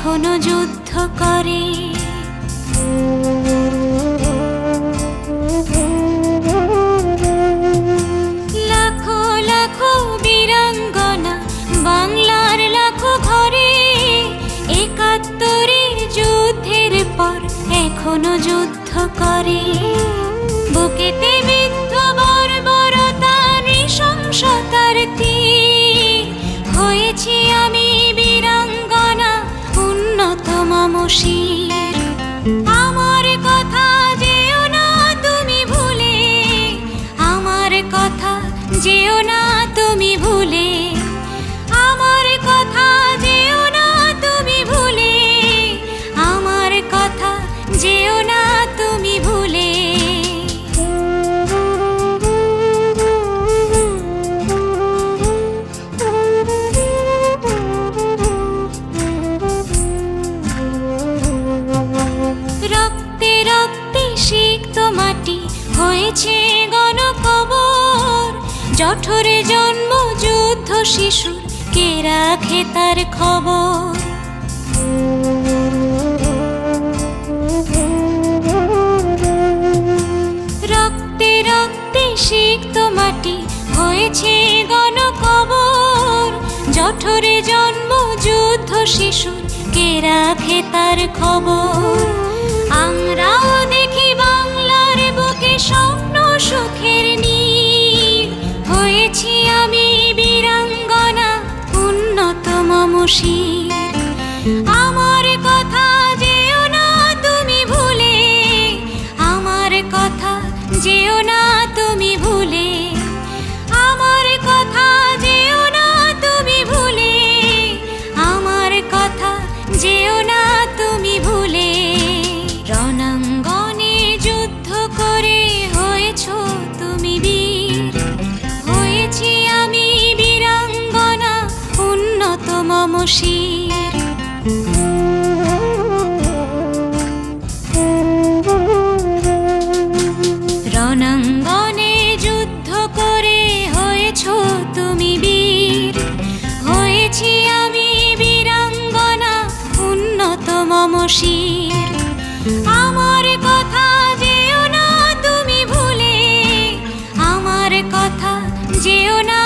এখনো যুদ্ধ করে। লাখো লাখো বীরাঙ্গনা বাংলার লাখো ঘরে, ৭১-এর যুদ্ধের পর এখনো যুদ্ধ করে। বুকেতে বিদ্ধ বর্বরতা নৃশংসতার তীর, হয়েছি আমি বীরাঙ্গনা উন্নত মম শির। আমার কথা যেও না তুমি ভুলে, আমার কথা যেও না তুমি ভুলে, আমার কথা যেও না তুমি ভুলে, আমার কথা যেও না তুমি ভুলে। রক্তে রক্তে সিক্ত মাটি হয়েছে গণকবর, জঠরে জন্ম যুদ্ধ শিশুর কে রাখে তার খবর। রক্তে রক্তে সিক্ত মাটি হয়েছে গণকবর, জঠরে জন্ম যুদ্ধ শিশুর কে রাখে তার খবর। আমরাও দেখি বাংলার বুকে স্বপ্ন সুখের নীড়, হয়েছি আমি বীরাঙ্গনা উন্নত মম শির। আমার কথা যেও না তুমি ভুলে, আমার কথা যেও না তুমি ভুলে, আমার কথা যেও না তুমি ভুলে, আমার কথা যেও না তুমি ভুলে। রণাঙ্গনে যুদ্ধ করে হয়েছ তুমি বীর, হয়েছি আমি বীরাঙ্গনা উন্নত মম শির। রণাঙ্গনে যুদ্ধ করে হয়েছ তুমি বীর, হয়েছি আমি বীরাঙ্গনা উন্নত মম শির। আমার কথা যেও না তুমি ভুলে, আমার কথা যেও না